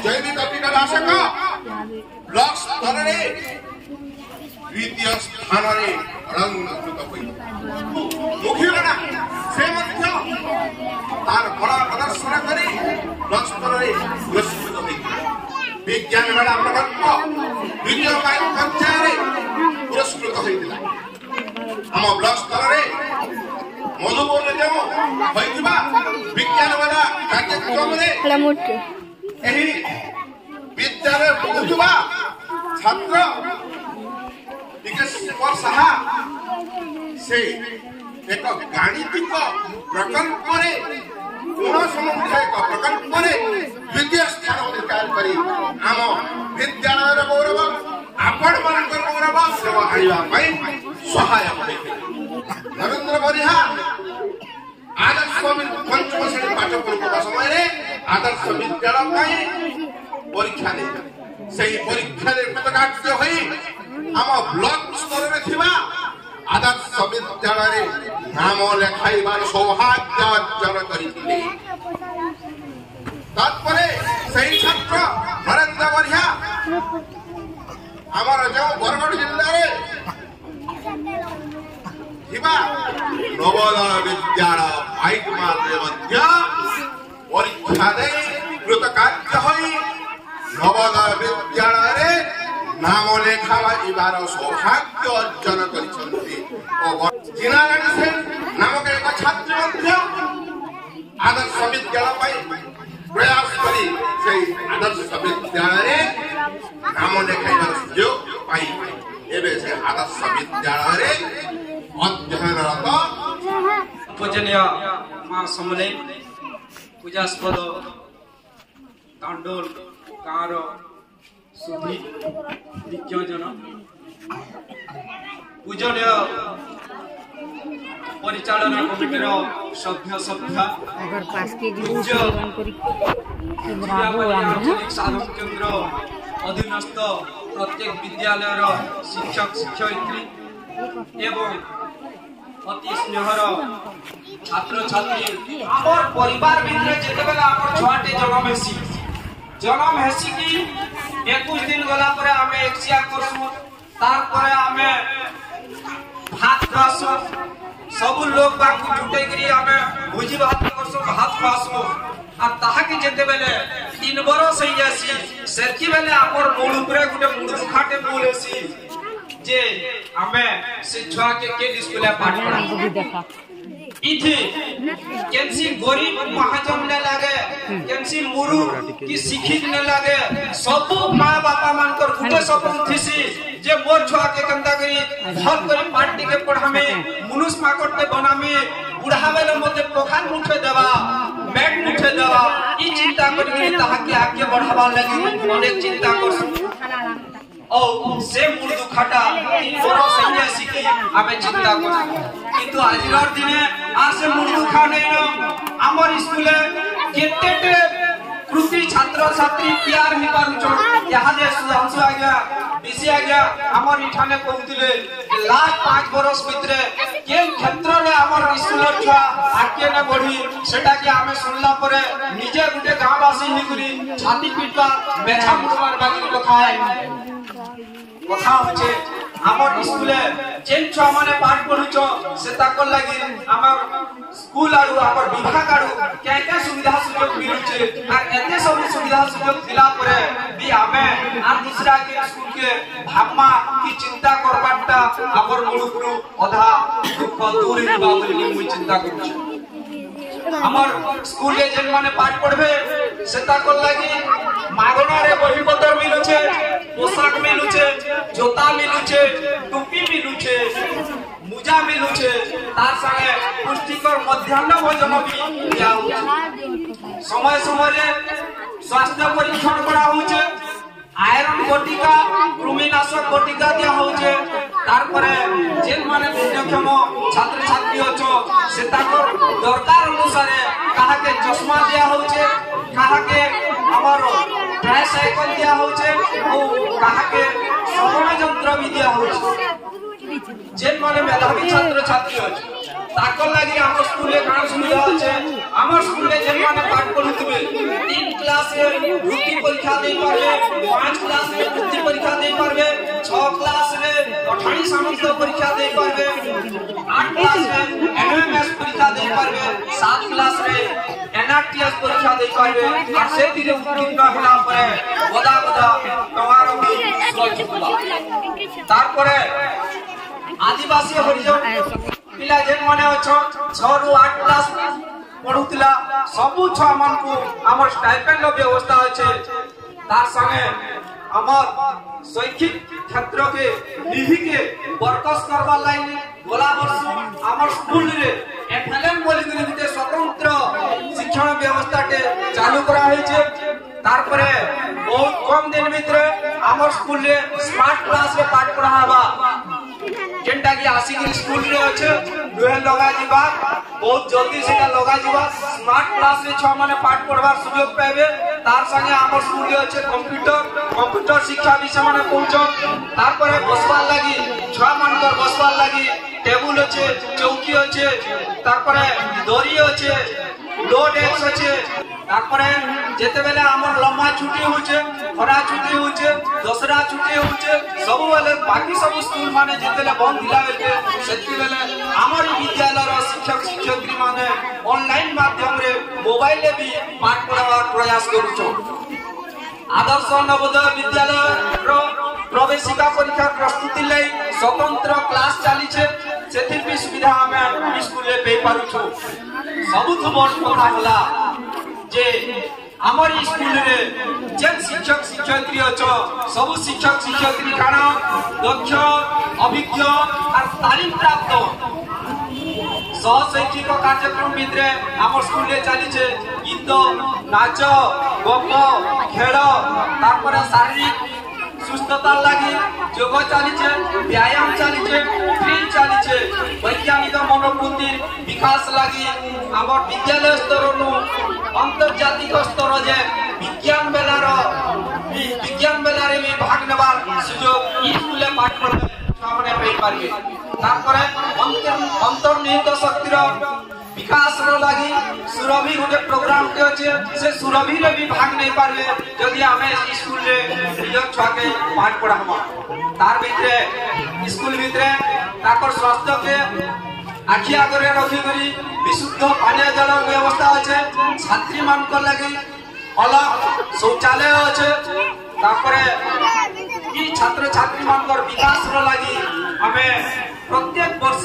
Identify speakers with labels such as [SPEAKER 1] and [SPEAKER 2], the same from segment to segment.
[SPEAKER 1] जैविक कीटनाशक ब्लॉक स्तर द्वितीय स्थान अलंकृत मुखिया से तार बड़ा प्रदर्शन कर ब्लॉक स्तर पुरस्कृत विज्ञान मेला प्रकल्प द्वितीय पर्याय पुरस्कृत होता आम ब्लॉक स्तर मधुपुर विज्ञान मेला कार्यक्रम विद्यालय पढ़ुवा छात्र साहा से एक गाणितिक प्रकल्प प्रकल्प द्वितीय स्थान अधिकार कर आम विद्यालय गौरव आपण मान गौरव आने सहायक नरेंद्र बरिहा आदर्श पंचम श्रेणी पाठ पढ़ुवा समय आदर्श विद्यालय परीक्षा दे सही परीक्षा कृतकार्य आम ब्लॉक स्तर में आदर्श विद्यालय नाम लेखाइबार सौभाग्य अर्जन करते सही छात्र नरेंद्र बरिहा आमर जो बरगढ़ जिले नवोदय विद्यालय पाइक परीक्षा दे कृतकार्य नवोदय विद्यालय नाम लेखाइबार सौभाग्य अर्जन कर नामक एक छात्र आदर्श विद्यालय प्रयास कर आदर्श विद्यालय नाम लेखाइबार सुजोग पाई से आदर्श विद्यालय अध्ययनरत
[SPEAKER 2] पूजनीय मां समले पूजास्पद तांडोल गाँव सुधी दिग्गजन पूजनीय परिचालन कमिटर सभ्य सभ्या साधन केन्द्र अधीनस्थ प्रत्येक विद्यालय शिक्षक शिक्षयित्री एवं अति स्नेहर छात्र छात्री आमर परिवार भितर जेते बेला आमर छुआटे जन्म हेसी कि 21 दिन गला परे आमे एक्सिया करसु तार परे आमे भात खासु सब लोग बाकू जुटे करी आमे भोजी भात करसु भात खासु आ ताहा के जेते बेले 3 बरस होई जासी सेति बेले आमर मूल ऊपर गुटे मुंड दुखाटे बोलेसी जे आमे से छुआ के स्कूल पाठ पढ़ा इथि केनसी गरीब महाजन ने लागे केनसी मुरु की शिक्षित ने लागे सब मां बापा मानकर गुटे सपन थिसी जे मोर छुआ के कंदा करी भल करी पार्टी के पढ़ामे मनुष्य माकट के बनामे बुढ़ा बेले मते पोखर मुठे देबा बैग मुठे देबा ई चिंता करी ताहा के आगे बढ़ावा लगी अनेक चिंता करसु ओ से मूल दुखाटा बरो सैन्य सिकी आमे चिंता करसु किंतु आजिर दिने आ से मूल दुखा नै न हमर स्कूले केतेटे कृति छात्र छात्री प्यार हि पारुचो यहा दे सुधांशु आ गया बिसी आ गया हमर इठाने कहउतिले लास्ट 5 बरस भितरे के क्षेत्र रे हमर स्कूलर छुआ आके न बढ़ी सेटा के आमे सुनला परे निजे गुटे गांवासी हि करी छाती पीटवा बेछा मुडवार बाकी लखाय कथा होचे हमर स्कूले जेन छुआ माने पाठ पढुचो से ताकर लागि हमर स्कूल आरु हमर विभाग आरु क्या सुविधा सुयोग मिलुचे आ एते सब सुविधा सुयोग दिला परे भी हमें आ दूसरा के स्कूल के भावमा की चिंता करबाटा हमर मुलुकरु अधा दुख दूर हिबा बोली मुई चिंता करूछु हमर स्कूल ले जेन माने पाठ पढ़बे से ताकर लागि मागना रे बही पत्र मिलुचे पोशाक मिलुचे जोता मिलुचे टोपी मिलुचे मुजा मिलुचे तार संगे पुष्टिकर मध्याह्न भोजन भी दिया होचे समय समय रे स्वास्थ्य परीक्षण करा होचे आयरन बटिका कृमिनाशक बटिका दिया होचे तार परे जेन माने भिन्नक्षम छात्र छात्री अछो से ताकर दरकार अनुसार काहा के चश्मा दिया होचे काहा के हमर ट्राइसाइकिल दिया होचे ओ काहा के श्रवण यंत्र भी दिया होचे जेन माने मेधावी छात्र छात्री अछि ताकर लागि हमर स्कूले कान सुविधा अछि हमर स्कूले जेन माने पाठ पढुतबे 3 क्लास रे वृत्ति परीक्षा दे पारबे 5 क्लास रे वृत्ति परीक्षा दे पारबे 6 क्लास रे अठाणी सामर्थ्य परीक्षा दे पारबे 8 क्लास रे एमएमएस परीक्षा दे पारबे 7 क्लास रे एनआरटीएस परीक्षा दे पारबे और से धीरे उत्तीर्ण होला परे बदा तवार भी तार परे आदिवासी हरिजन पिला जेन माने अछो 6 रु 8 क्लास पढुतिला सबु छ मन को हमर स्टाइपेंड व्यवस्था अछि तार संगे हमर शैक्षिक क्षेत्र के निधि के वर्कस करबा लाइन गोला वर्ष हमर स्कूल रे एफएलएम बोली गुते स्वतंत्र शिक्षण व्यवस्था के चालू करा है छे तार परे बहुत कम दिन भीतर हमर स्कूल रे स्मार्ट क्लास रे पाठ पढ़ाबा जेंटा की आसिक स्कूल रे अछि दुहे लगा जीवा बहुत जल्दी सेटा लगा जीवा स्मार्ट क्लास रे छ माने पाठ पढ़बार सुयोग पाबे तार संगे हमर स्कूल रे अछि कंप्यूटर शिक्षा विषय माने पहुंचो तार परे बसबार लागि छ मानकर बसबार लागि टेबुल अछि चौकी अछि तार परे दरी अछि लोड एक्स अछि तार परे जेते बेले हमर लम्बा छुट्टी होचे खरा छुट्टी होचे दसरा छुट्टी होचे सब बेले बाकी सब स्कूल माने जेतेले बंद दिला बेले सेति बेले हमर विद्यालय रो शिक्षक शिक्षयित्री माने ऑनलाइन माध्यम रे मोबाइल ले भी पाठ पढ़ावा प्रयास करूछो आदर्श नवोदय विद्यालय रो प्रवेशिका परीक्षा प्रस्तुति ले स्वतंत्र क्लास चाली छे सेति भी सुविधा हमें स्कूल ले पे पारुछो सबुठ बड़ कथा होला जे हमर स्कूल रे जेन शिक्षक शिक्षयित्री अछो सब शिक्षक शिक्षयित्री काना दक्ष अभिज्ञ और तालीम प्राप्त सहशैक्षिक कार्यक्रम भितरे हमर स्कूल रे चाली छे गीत नाच गप खेल तार पर शारीरिक सुस्थता लागि योग चाली छे व्यायाम चाली छे ड्रिल चाली छे वैज्ञानिक मनोवृत्ति विकास लागि हमर विद्यालय स्तर नु अंतर्जातिक स्तर जे विज्ञान बेला रे भी भाग नेबार सुयोग स्कूल पाठ पढ़े सामने पे पारबे तारपरे अंतर्निहित शक्तिर विकास लगी सुरभि गोटे प्रोग्राम के अच्छे से सुरभि रे भी भाग नहीं पारबे यदि हमें स्कूल रे निज छुआ के पाठ पढ़ाबा तार भितरे स्कूल भितरे ताकर स्वास्थ्य के आखि आगरे रखी करी विशुद्ध पानीय जल व्यवस्था अच्छे छात्री मान को लगी अलग शौचालय अच्छे तापरे ई छात्र छात्री मान विकास लगी हमें प्रत्येक वर्ष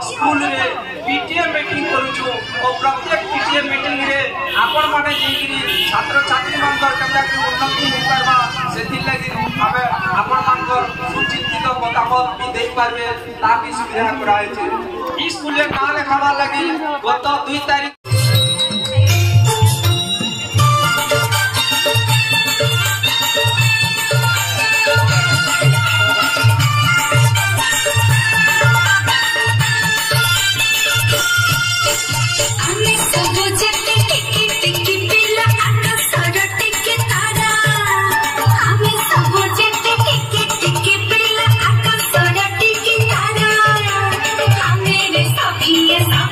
[SPEAKER 2] स्कूल रे पीटीए मीटिंग करूछु और प्रत्येक पीटीए मीटिंग रे आपण माने जेकिरी छात्र छात्री मान केता कि उन्नति हो परबा सेति लागि हमें आपण मान सुचिंतित मतामत भी दे पारबे ता भी सुविधा कराय छै ई स्कूल रे का लेखाबा लागि गत 2 तारिख
[SPEAKER 3] Yes, I'm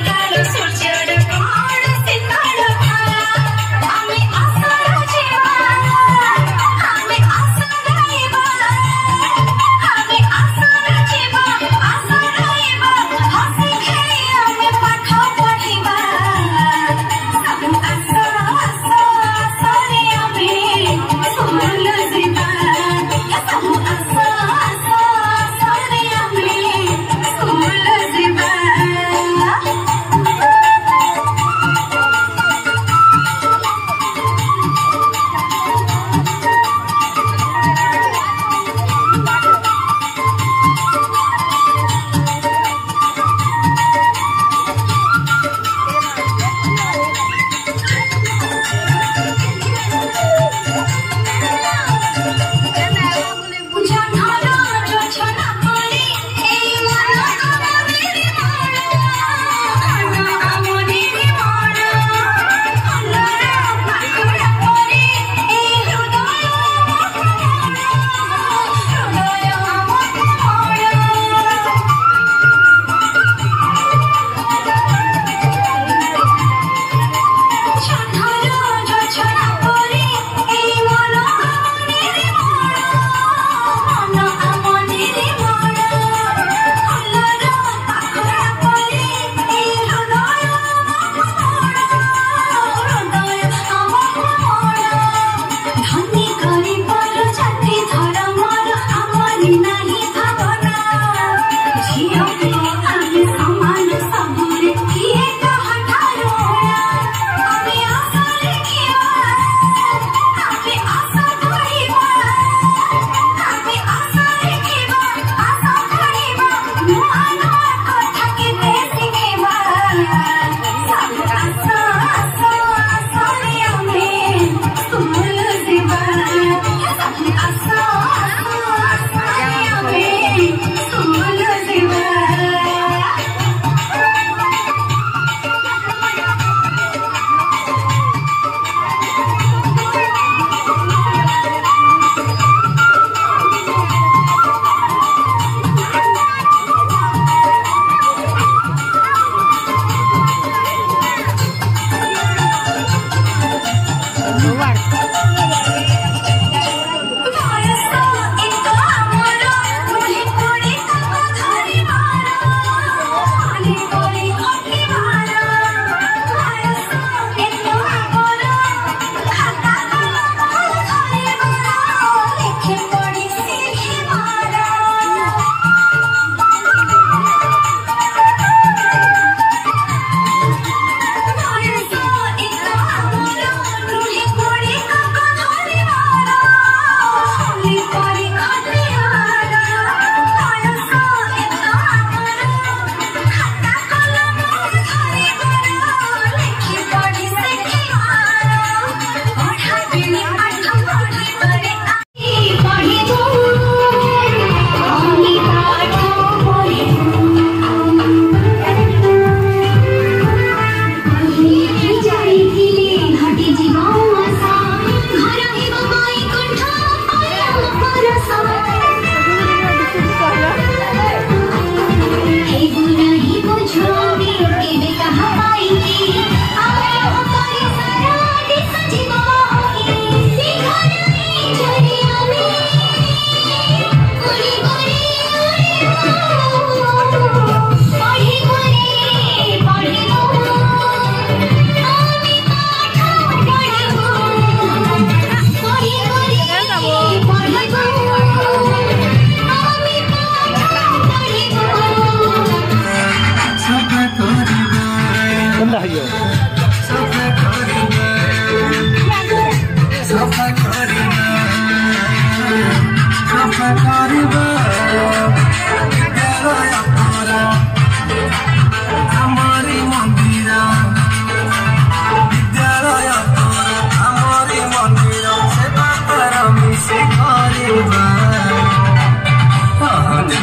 [SPEAKER 3] करियो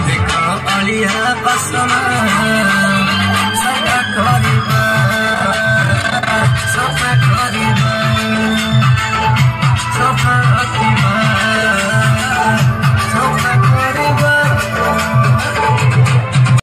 [SPEAKER 4] देखा अलिया कसमा